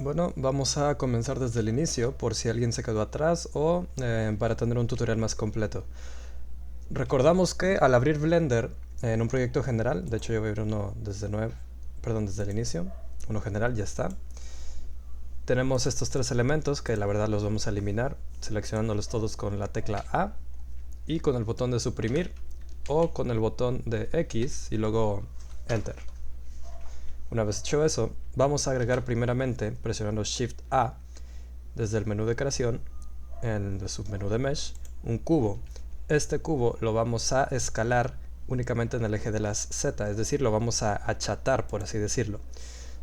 Bueno, vamos a comenzar desde el inicio por si alguien se quedó atrás o para tener un tutorial más completo. Recordamos que al abrir Blender en un proyecto general, de hecho yo voy a abrir uno desde el inicio, uno general, ya está. Tenemos estos tres elementos que la verdad los vamos a eliminar, seleccionándolos todos con la tecla A y con el botón de suprimir o con el botón de X y luego Enter. Una vez hecho eso, vamos a agregar primeramente, presionando Shift A, desde el menú de creación, en el submenú de Mesh, un cubo. Este cubo lo vamos a escalar únicamente en el eje de las Z, es decir, lo vamos a achatar, por así decirlo.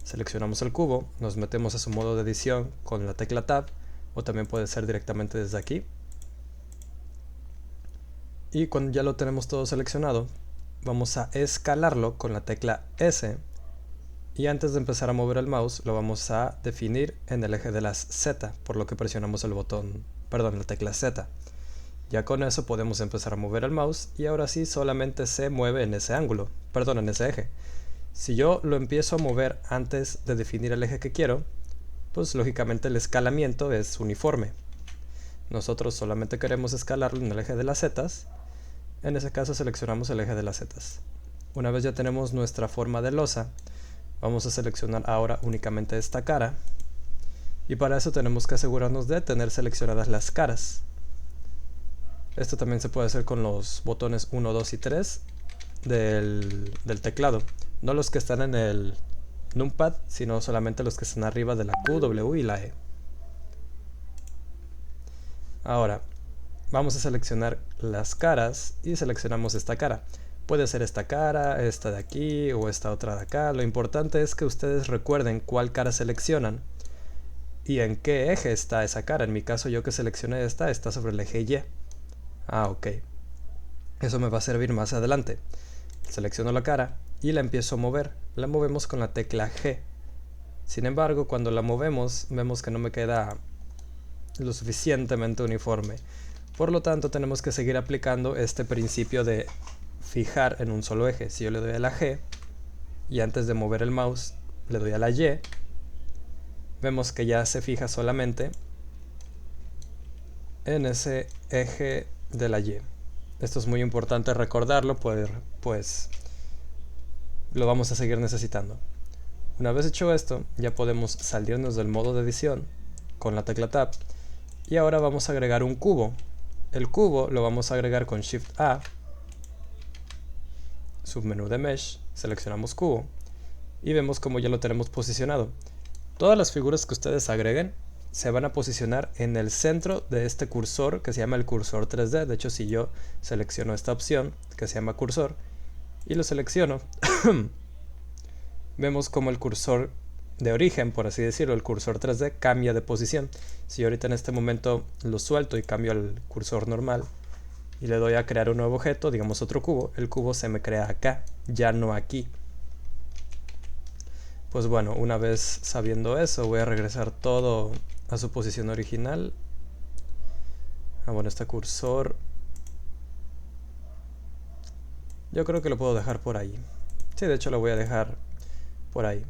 Seleccionamos el cubo, nos metemos a su modo de edición con la tecla Tab, o también puede ser directamente desde aquí. Y cuando ya lo tenemos todo seleccionado, vamos a escalarlo con la tecla S. Y antes de empezar a mover el mouse, lo vamos a definir en el eje de las Z, por lo que presionamos la tecla Z. Ya con eso podemos empezar a mover el mouse y ahora sí solamente se mueve en ese ángulo, en ese eje. Si yo lo empiezo a mover antes de definir el eje que quiero, pues lógicamente el escalamiento es uniforme. Nosotros solamente queremos escalarlo en el eje de las Z. En ese caso seleccionamos el eje de las Z. Una vez ya tenemos nuestra forma de losa, vamos a seleccionar ahora únicamente esta cara. Y para eso tenemos que asegurarnos de tener seleccionadas las caras. Esto también se puede hacer con los botones 1, 2 y 3 del teclado. No los que están en el numpad, sino solamente los que están arriba de la Q, W y la E. Ahora, vamos a seleccionar las caras y seleccionamos esta cara. Puede ser esta cara, esta de aquí o esta otra de acá. Lo importante es que ustedes recuerden cuál cara seleccionan y en qué eje está esa cara. En mi caso, yo que seleccioné esta, está sobre el eje Y. Ok. Eso me va a servir más adelante. Selecciono la cara y la empiezo a mover. La movemos con la tecla G. Sin embargo, cuando la movemos, vemos que no me queda lo suficientemente uniforme. Por lo tanto, tenemos que seguir aplicando este principio de fijar en un solo eje. Si yo le doy a la G y antes de mover el mouse le doy a la Y, vemos que ya se fija solamente en ese eje de la Y. Esto es muy importante recordarlo, pues lo vamos a seguir necesitando. Una vez hecho esto, ya podemos salirnos del modo de edición con la tecla Tab y ahora vamos a agregar un cubo. El cubo lo vamos a agregar con Shift A, submenú de Mesh, seleccionamos cubo y vemos como ya lo tenemos posicionado. Todas las figuras que ustedes agreguen se van a posicionar en el centro de este cursor que se llama el cursor 3D. De hecho, si yo selecciono esta opción que se llama cursor y lo selecciono, vemos como el cursor de origen, por así decirlo, el cursor 3D cambia de posición. Si yo ahorita en este momento lo suelto y cambio al cursor normal y le doy a crear un nuevo objeto, digamos otro cubo, el cubo se me crea acá, ya no aquí. Pues bueno, una vez sabiendo eso, voy a regresar todo a su posición original. Bueno, este cursor yo creo que lo puedo dejar por ahí. Sí, de hecho lo voy a dejar por ahí.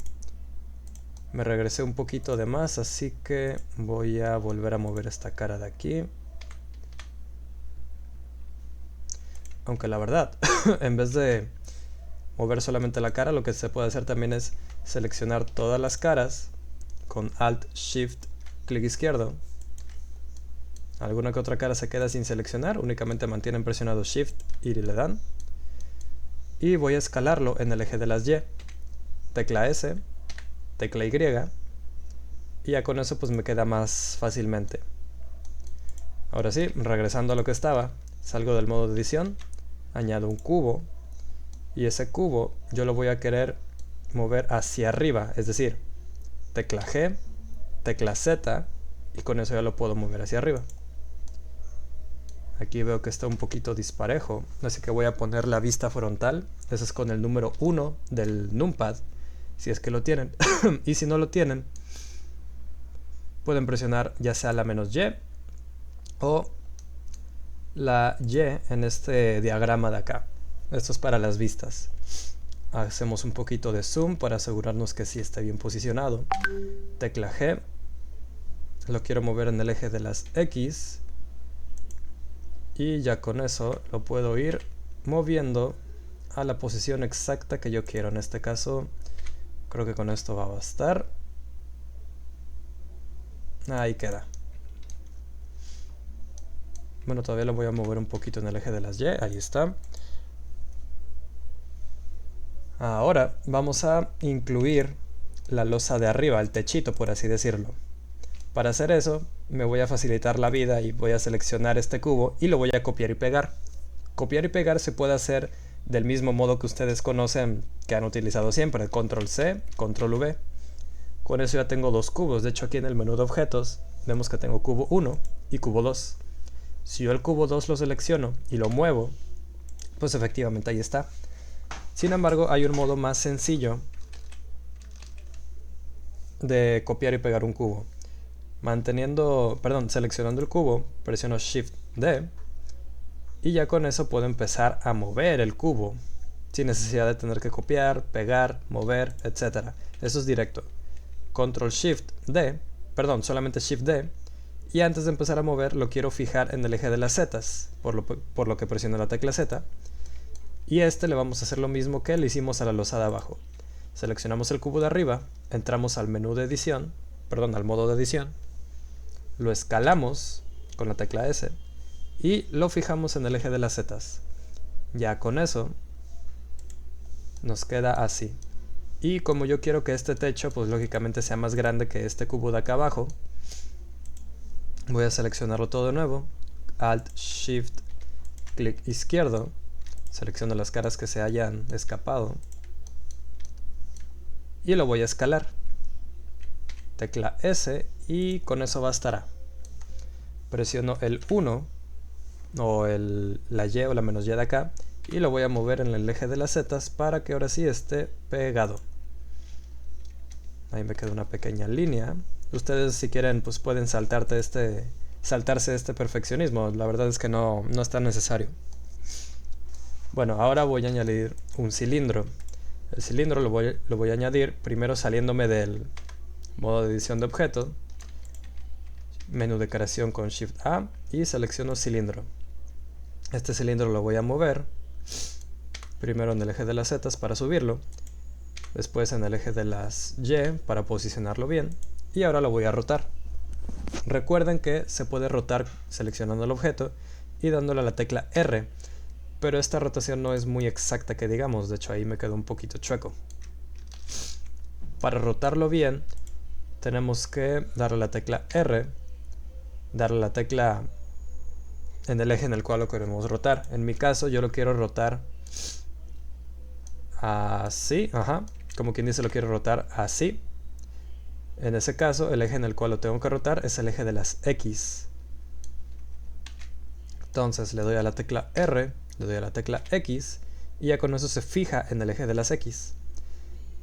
Me regresé un poquito de más, así que voy a volver a mover esta cara de aquí. Aunque la verdad, en vez de mover solamente la cara, lo que se puede hacer también es seleccionar todas las caras con Alt, Shift, clic izquierdo. Alguna que otra cara se queda sin seleccionar, únicamente mantienen presionado Shift y le dan. Y voy a escalarlo en el eje de las Y. Tecla S, tecla Y, y ya con eso pues me queda más fácilmente. Ahora sí, regresando a lo que estaba, salgo del modo de edición, añado un cubo, y ese cubo yo lo voy a querer mover hacia arriba, es decir, tecla G, tecla Z, y con eso ya lo puedo mover hacia arriba. Aquí veo que está un poquito disparejo, así que voy a poner la vista frontal. Eso es con el número 1 del numpad, si es que lo tienen. Y si no lo tienen, pueden presionar ya sea la -Y o la Y en este diagrama de acá. Esto es para las vistas. Hacemos un poquito de zoom para asegurarnos que sí está bien posicionado. Tecla G. Lo quiero mover en el eje de las X. Y ya con eso lo puedo ir moviendo a la posición exacta que yo quiero. En este caso, creo que con esto va a bastar. Ahí queda. Bueno, todavía lo voy a mover un poquito en el eje de las Y. Ahí está. Ahora vamos a incluir la losa de arriba, el techito, por así decirlo. Para hacer eso, me voy a facilitar la vida y voy a seleccionar este cubo y lo voy a copiar y pegar. Copiar y pegar se puede hacer del mismo modo que ustedes conocen, que han utilizado siempre, Control C, Control V. Con eso ya tengo dos cubos. De hecho, aquí en el menú de objetos vemos que tengo cubo 1 y cubo 2. Si yo el cubo 2 lo selecciono y lo muevo, pues efectivamente ahí está. Sin embargo, hay un modo más sencillo de copiar y pegar un cubo. Seleccionando el cubo, presiono Shift D y ya con eso puedo empezar a mover el cubo sin necesidad de tener que copiar, pegar, mover, etc. Eso es directo. Solamente Shift D, y antes de empezar a mover lo quiero fijar en el eje de las zetas, por lo que presiono la tecla Z, y le vamos a hacer lo mismo que le hicimos a la losa de abajo. Seleccionamos el cubo de arriba, entramos al menú de edición, al modo de edición, lo escalamos con la tecla S y lo fijamos en el eje de las zetas. Ya con eso nos queda así. Y como yo quiero que este techo pues lógicamente sea más grande que este cubo de acá abajo, voy a seleccionarlo todo de nuevo, Alt Shift clic izquierdo, selecciono las caras que se hayan escapado y lo voy a escalar, tecla S, y con eso bastará. Presiono el 1 o la Y o la menos Y de acá y lo voy a mover en el eje de las zetas para que ahora sí esté pegado. Ahí me queda una pequeña línea. Ustedes si quieren pues pueden saltarse este perfeccionismo. La verdad es que no es tan necesario. Bueno, ahora voy a añadir un cilindro. El cilindro lo voy a añadir primero saliéndome del modo de edición de objeto, menú de creación con Shift A y selecciono cilindro. Este cilindro lo voy a mover primero en el eje de las Z para subirlo, después en el eje de las Y para posicionarlo bien, y ahora lo voy a rotar. Recuerden que se puede rotar seleccionando el objeto y dándole a la tecla R, pero esta rotación no es muy exacta que digamos, de hecho ahí me quedó un poquito chueco. Para rotarlo bien tenemos que darle a la tecla R, darle a la tecla en el eje en el cual lo queremos rotar. En mi caso yo lo quiero rotar así, como quien dice lo quiero rotar así. En ese caso el eje en el cual lo tengo que rotar es el eje de las X. Entonces le doy a la tecla R, le doy a la tecla X y ya con eso se fija en el eje de las X.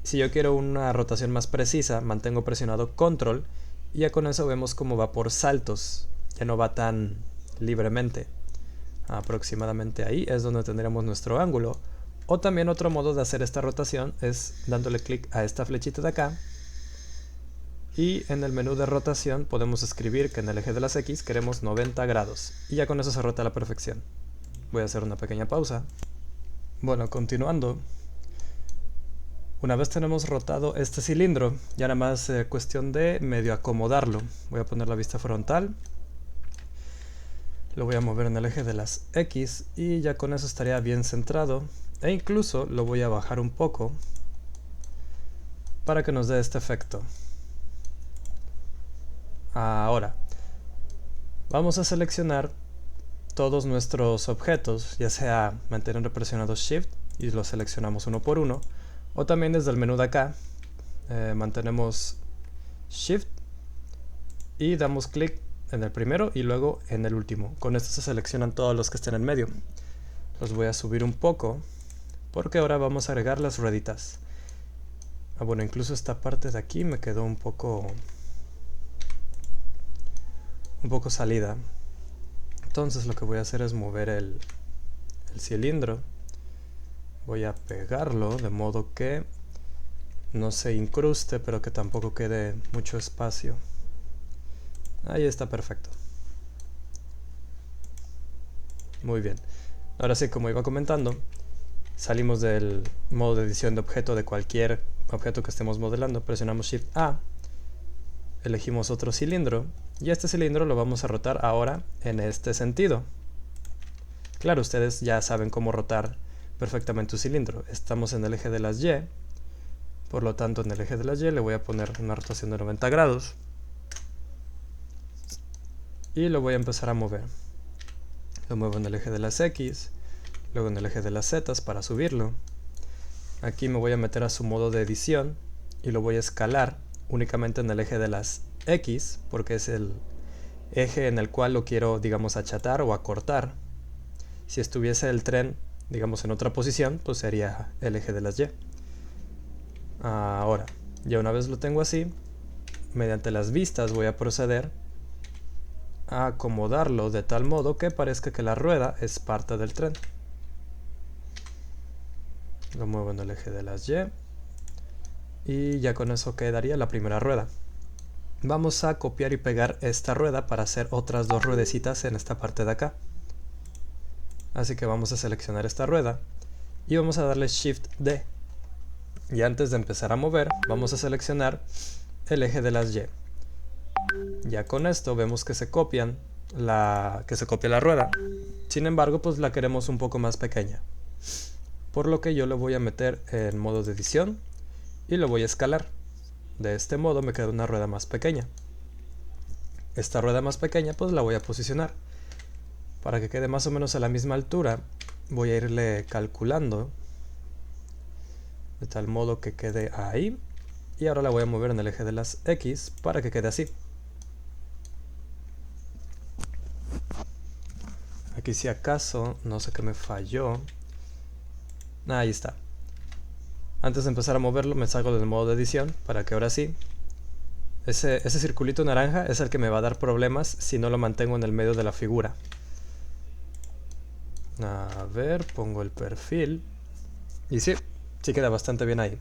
Si yo quiero una rotación más precisa, mantengo presionado Control y ya con eso vemos cómo va por saltos, ya no va tan libremente. Aproximadamente ahí es donde tendremos nuestro ángulo. O también otro modo de hacer esta rotación es dándole clic a esta flechita de acá y en el menú de rotación podemos escribir que en el eje de las X queremos 90 grados y ya con eso se rota a la perfección. Voy a hacer una pequeña pausa. Bueno, continuando. Una vez tenemos rotado este cilindro, ya nada más cuestión de medio acomodarlo. Voy a poner la vista frontal. Lo voy a mover en el eje de las X y ya con eso estaría bien centrado. E incluso lo voy a bajar un poco para que nos dé este efecto. Ahora, vamos a seleccionar todos nuestros objetos, ya sea manteniendo presionado Shift y los seleccionamos uno por uno, o también desde el menú de acá, mantenemos Shift y damos clic en el primero y luego en el último. Con esto se seleccionan todos los que estén en medio. Los voy a subir un poco porque ahora vamos a agregar las rueditas. Bueno, incluso esta parte de aquí me quedó un poco salida. Entonces lo que voy a hacer es mover el cilindro Voy a pegarlo de modo que no se incruste, pero que tampoco quede mucho espacio. Ahí está perfecto. Muy bien. Ahora sí, como iba comentando, salimos del modo de edición de objeto de cualquier objeto que estemos modelando, presionamos Shift A, elegimos otro cilindro y este cilindro lo vamos a rotar ahora en este sentido. Claro, ustedes ya saben cómo rotar perfectamente un cilindro. Estamos en el eje de las Y, por lo tanto en el eje de las Y le voy a poner una rotación de 90 grados y lo voy a empezar a mover. Lo muevo en el eje de las X, luego en el eje de las Z para subirlo. Aquí me voy a meter a su modo de edición y lo voy a escalar únicamente en el eje de las X, porque es el eje en el cual lo quiero, digamos, achatar o acortar. Si estuviese el tren, digamos, en otra posición, pues sería el eje de las Y. Ahora, ya una vez lo tengo así, mediante las vistas voy a proceder a acomodarlo de tal modo que parezca que la rueda es parte del tren. Lo muevo en el eje de las Y y ya con eso quedaría la primera rueda. Vamos a copiar y pegar esta rueda para hacer otras dos ruedecitas en esta parte de acá. Así que vamos a seleccionar esta rueda y vamos a darle Shift D. Y antes de empezar a mover, vamos a seleccionar el eje de las Y. Ya con esto vemos que se copia la rueda. Sin embargo, pues la queremos un poco más pequeña. Por lo que yo lo voy a meter en modo de edición y lo voy a escalar. De este modo me queda una rueda más pequeña. Esta rueda más pequeña pues la voy a posicionar. Para que quede más o menos a la misma altura, voy a irle calculando de tal modo que quede ahí. Y ahora la voy a mover en el eje de las X para que quede así. Aquí si acaso, no sé qué me falló. Ahí está. Antes de empezar a moverlo me salgo del modo de edición para que ahora sí. Ese circulito naranja es el que me va a dar problemas si no lo mantengo en el medio de la figura. A ver, pongo el perfil. Y sí queda bastante bien ahí.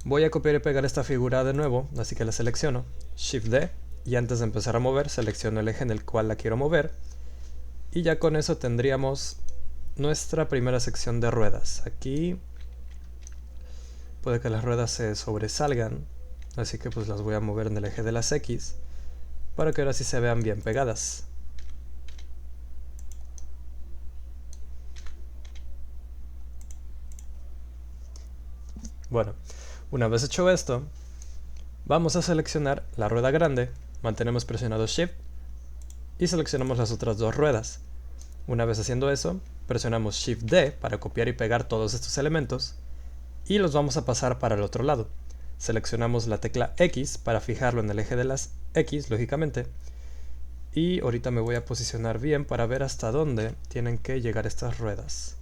Voy a copiar y pegar esta figura de nuevo, así que la selecciono. Shift D. Y antes de empezar a mover, selecciono el eje en el cual la quiero mover. Y ya con eso tendríamos nuestra primera sección de ruedas. Aquí puede que las ruedas se sobresalgan, así que pues las voy a mover en el eje de las X para que ahora sí se vean bien pegadas. Bueno, una vez hecho esto, vamos a seleccionar la rueda grande, mantenemos presionado Shift y seleccionamos las otras dos ruedas. Una vez haciendo eso, presionamos Shift D para copiar y pegar todos estos elementos y los vamos a pasar para el otro lado. Seleccionamos la tecla X para fijarlo en el eje de las X, lógicamente. Y ahorita me voy a posicionar bien para ver hasta dónde tienen que llegar estas ruedas.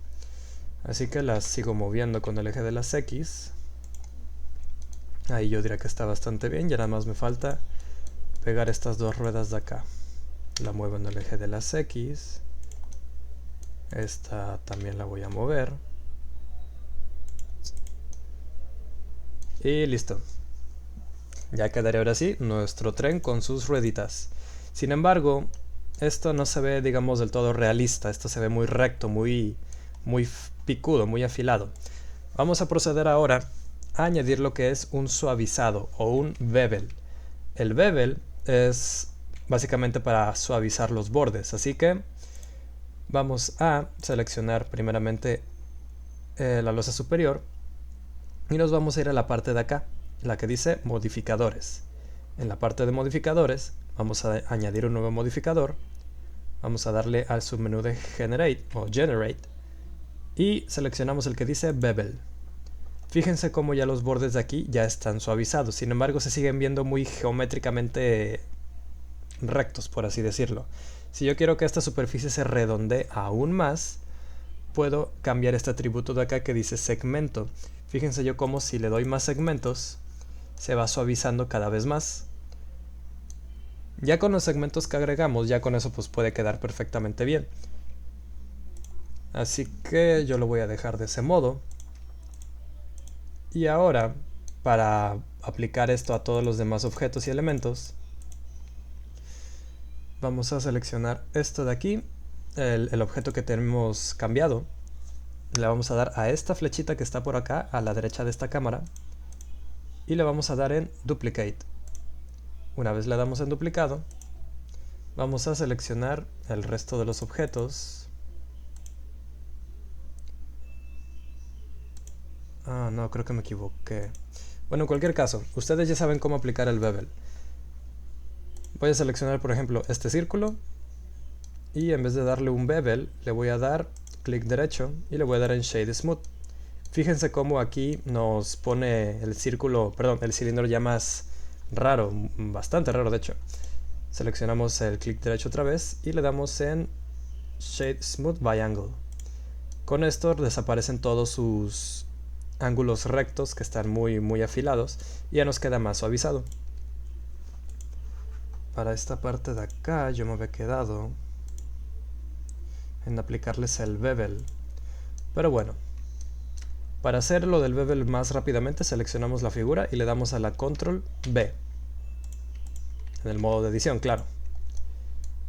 Así que las sigo moviendo con el eje de las X. Ahí yo diría que está bastante bien, ya nada más me falta pegar estas dos ruedas de acá. La muevo en el eje de las X. Esta también la voy a mover. Y listo. Ya quedaría ahora sí nuestro tren con sus rueditas. Sin embargo, esto no se ve, digamos, del todo realista. Esto se ve muy recto, muy picudo, muy afilado. Vamos a proceder ahora a añadir lo que es un suavizado o un bevel. El bevel es básicamente para suavizar los bordes, así que vamos a seleccionar primeramente la losa superior y nos vamos a ir a la parte de acá, la que dice modificadores. En la parte de modificadores vamos a añadir un nuevo modificador, vamos a darle al submenú de Generate o Generate y seleccionamos el que dice Bevel. Fíjense cómo ya los bordes de aquí ya están suavizados, sin embargo se siguen viendo muy geométricamente rectos, por así decirlo. Si yo quiero que esta superficie se redondee aún más, puedo cambiar este atributo de acá que dice segmento. Fíjense yo cómo si le doy más segmentos, se va suavizando cada vez más. Ya con los segmentos que agregamos, ya con eso pues puede quedar perfectamente bien. Así que yo lo voy a dejar de ese modo. Y ahora, para aplicar esto a todos los demás objetos y elementos, vamos a seleccionar esto de aquí, el objeto que tenemos cambiado. Le vamos a dar a esta flechita que está por acá, a la derecha de esta cámara, y le vamos a dar en Duplicate. Una vez le damos en Duplicado, vamos a seleccionar el resto de los objetos. Ah, no, creo que me equivoqué. Bueno, en cualquier caso, ustedes ya saben cómo aplicar el bevel. Voy a seleccionar, por ejemplo, este círculo, y en vez de darle un bevel, le voy a dar clic derecho y le voy a dar en Shade Smooth. Fíjense cómo aquí nos pone el círculo, perdón, el cilindro ya más raro, bastante raro de hecho. Seleccionamos el clic derecho otra vez y le damos en Shade Smooth by Angle. Con esto desaparecen todos sus ángulos rectos que están muy afilados y ya nos queda más suavizado. Para esta parte de acá yo me había quedado en aplicarles el bevel, pero bueno, para hacer lo del bevel más rápidamente seleccionamos la figura y le damos a la Control B en el modo de edición, claro,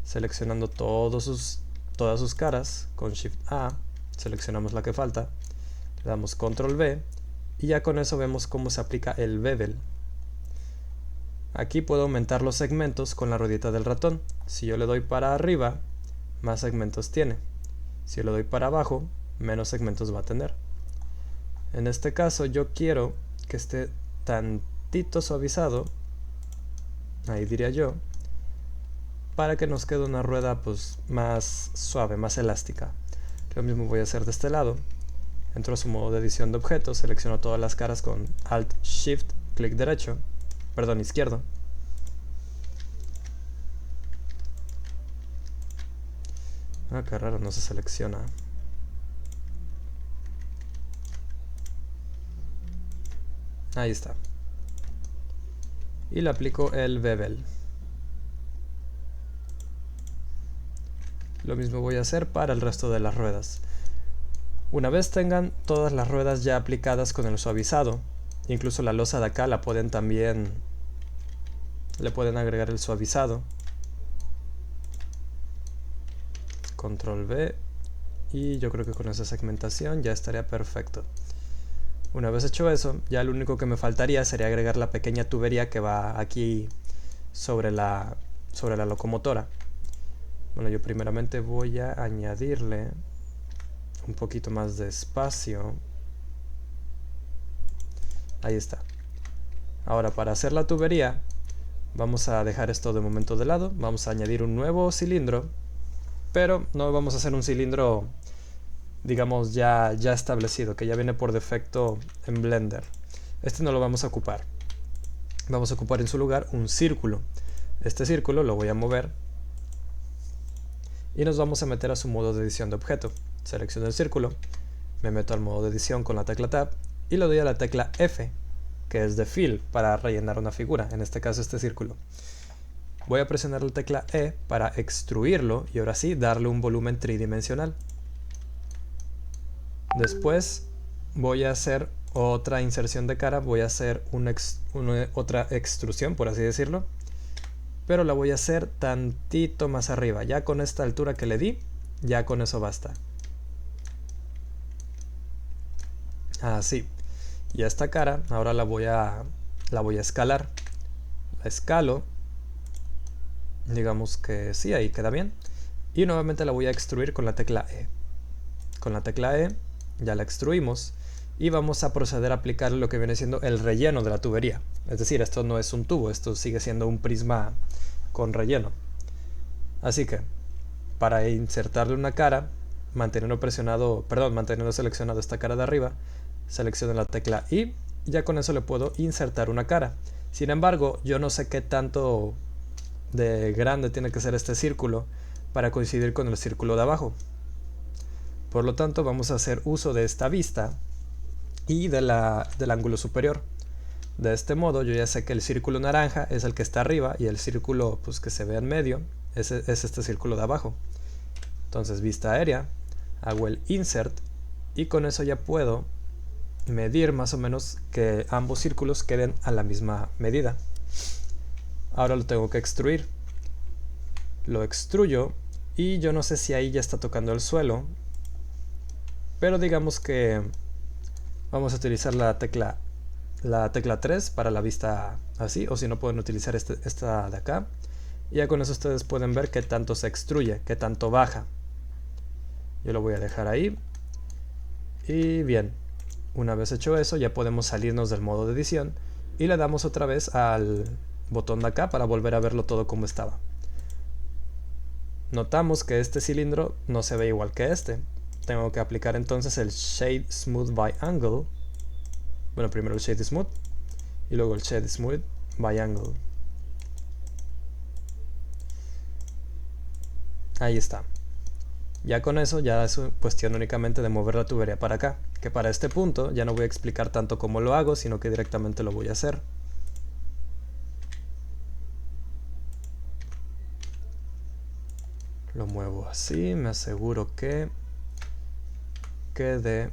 seleccionando todas sus caras con Shift A, seleccionamos la que falta, le damos Control B y ya con eso vemos cómo se aplica el bevel. Aquí puedo aumentar los segmentos con la ruedita del ratón. Si yo le doy para arriba, más segmentos tiene. Si yo le doy para abajo, menos segmentos va a tener. En este caso yo quiero que esté tantito suavizado, ahí diría yo, para que nos quede una rueda pues más suave, más elástica. Lo mismo voy a hacer de este lado. Entro a su modo de edición de objetos, selecciono todas las caras con Alt Shift, clic derecho, perdón, izquierdo. Ah, qué raro, no se selecciona. Ahí está. Y le aplico el bevel. Lo mismo voy a hacer para el resto de las ruedas. Una vez tengan todas las ruedas ya aplicadas con el suavizado, incluso la losa de acá la pueden también, le pueden agregar el suavizado. Control B y yo creo que con esa segmentación ya estaría perfecto. Una vez hecho eso, ya lo único que me faltaría sería agregar la pequeña tubería que va aquí sobre la locomotora. Bueno, yo primeramente voy a añadirle un poquito más de espacio. Ahí está. Ahora para hacer la tubería vamos a dejar esto de momento de lado, vamos a añadir un nuevo cilindro, pero no vamos a hacer un cilindro digamos ya establecido, que ya viene por defecto en Blender. Este no lo vamos a ocupar. Vamos a ocupar en su lugar un círculo. Este círculo lo voy a mover y nos vamos a meter a su modo de edición de objeto. Selecciono el círculo, me meto al modo de edición con la tecla Tab y le doy a la tecla F, que es de Fill, para rellenar una figura, en este caso este círculo. Voy a presionar la tecla E para extruirlo y ahora sí darle un volumen tridimensional. Después voy a hacer otra inserción de cara, voy a hacer otra extrusión, por así decirlo, pero la voy a hacer tantito más arriba. Ya con esta altura que le di, ya con eso basta. Así. Y a esta cara ahora la voy a escalar. La escalo, digamos que sí, ahí queda bien, y nuevamente la voy a extruir con la tecla E. Con la tecla E ya la extruimos y vamos a proceder a aplicar lo que viene siendo el relleno de la tubería. Es decir, esto no es un tubo, esto sigue siendo un prisma con relleno. Así que para insertarle una cara, manteniendo seleccionado esta cara de arriba, selecciono la tecla I y ya con eso le puedo insertar una cara. Sin embargo, yo no sé qué tanto de grande tiene que ser este círculo para coincidir con el círculo de abajo. Por lo tanto, vamos a hacer uso de esta vista y del ángulo superior. De este modo, yo ya sé que el círculo naranja es el que está arriba y el círculo pues, que se ve en medio es este círculo de abajo. Entonces, vista aérea, hago el insert y con eso ya puedo medir más o menos que ambos círculos queden a la misma medida. Ahora lo tengo que extruir. Lo extruyo y yo no sé si ahí ya está tocando el suelo, pero digamos que vamos a utilizar la tecla 3 para la vista así, o si no pueden utilizar esta de acá. Y ya con eso ustedes pueden ver qué tanto se extruye, qué tanto baja. Yo lo voy a dejar ahí. Y bien, una vez hecho eso ya podemos salirnos del modo de edición y le damos otra vez al botón de acá para volver a verlo todo como estaba. Notamos que este cilindro no se ve igual que este. Tengo que aplicar entonces el Shade Smooth by Angle. Bueno, primero el Shade Smooth y luego el Shade Smooth by Angle. Ahí está. Ya con eso ya es cuestión únicamente de mover la tubería para acá, que para este punto ya no voy a explicar tanto cómo lo hago, sino que directamente lo voy a hacer. Lo muevo así, me aseguro que quede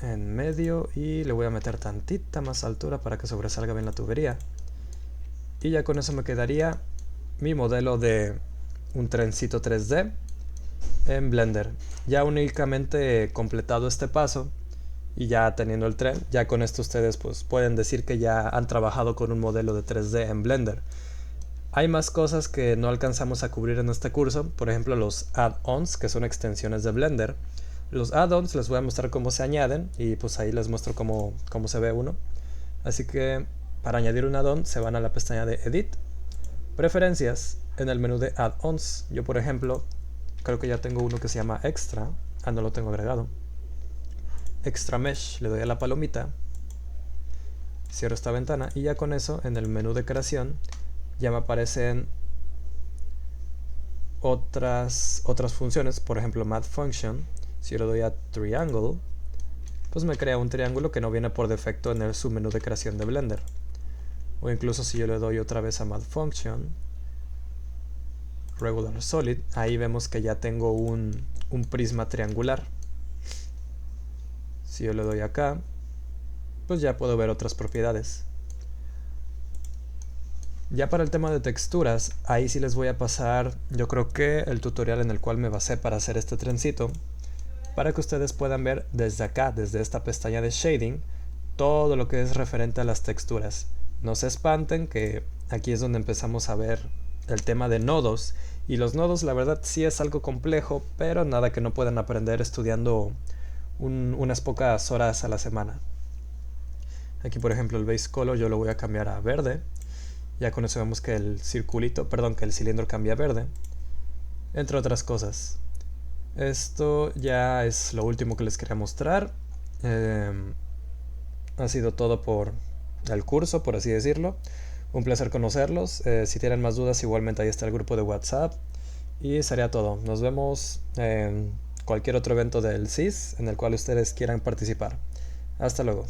en medio y le voy a meter tantita más altura para que sobresalga bien la tubería. Y ya con eso me quedaría mi modelo de un trencito 3D en Blender. Ya únicamente he completado este paso y ya teniendo el tren, ya con esto ustedes pues pueden decir que ya han trabajado con un modelo de 3D en Blender. Hay más cosas que no alcanzamos a cubrir en este curso, por ejemplo los add-ons, que son extensiones de Blender. Los add-ons les voy a mostrar cómo se añaden y pues ahí les muestro cómo se ve uno. Así que para añadir un add-on se van a la pestaña de Edit, Preferencias, en el menú de Add-ons. Yo por ejemplo creo que ya tengo uno que se llama Extra, no lo tengo agregado. Extra Mesh, le doy a la palomita, cierro esta ventana y ya con eso en el menú de creación ya me aparecen otras funciones, por ejemplo Math Function. Si yo le doy a Triangle, pues me crea un triángulo que no viene por defecto en el submenú de creación de Blender. O incluso si yo le doy otra vez a Math Function, Regular Solid, ahí vemos que ya tengo un prisma triangular. Si yo le doy acá, pues ya puedo ver otras propiedades. Ya para el tema de texturas, ahí sí les voy a pasar, yo creo que el tutorial en el cual me basé para hacer este trencito, para que ustedes puedan ver desde acá, desde esta pestaña de Shading, todo lo que es referente a las texturas. No se espanten que aquí es donde empezamos a ver el tema de nodos, y los nodos la verdad sí es algo complejo, pero nada que no puedan aprender estudiando unas pocas horas a la semana. Aquí por ejemplo el base color yo lo voy a cambiar a verde. Ya con eso vemos que el que el cilindro cambia a verde, entre otras cosas. Esto ya es lo último que les quería mostrar. Ha sido todo por el curso, por así decirlo. Un placer conocerlos. Si tienen más dudas, igualmente ahí está el grupo de WhatsApp. Y sería todo. Nos vemos en cualquier otro evento del CIS en el cual ustedes quieran participar. Hasta luego.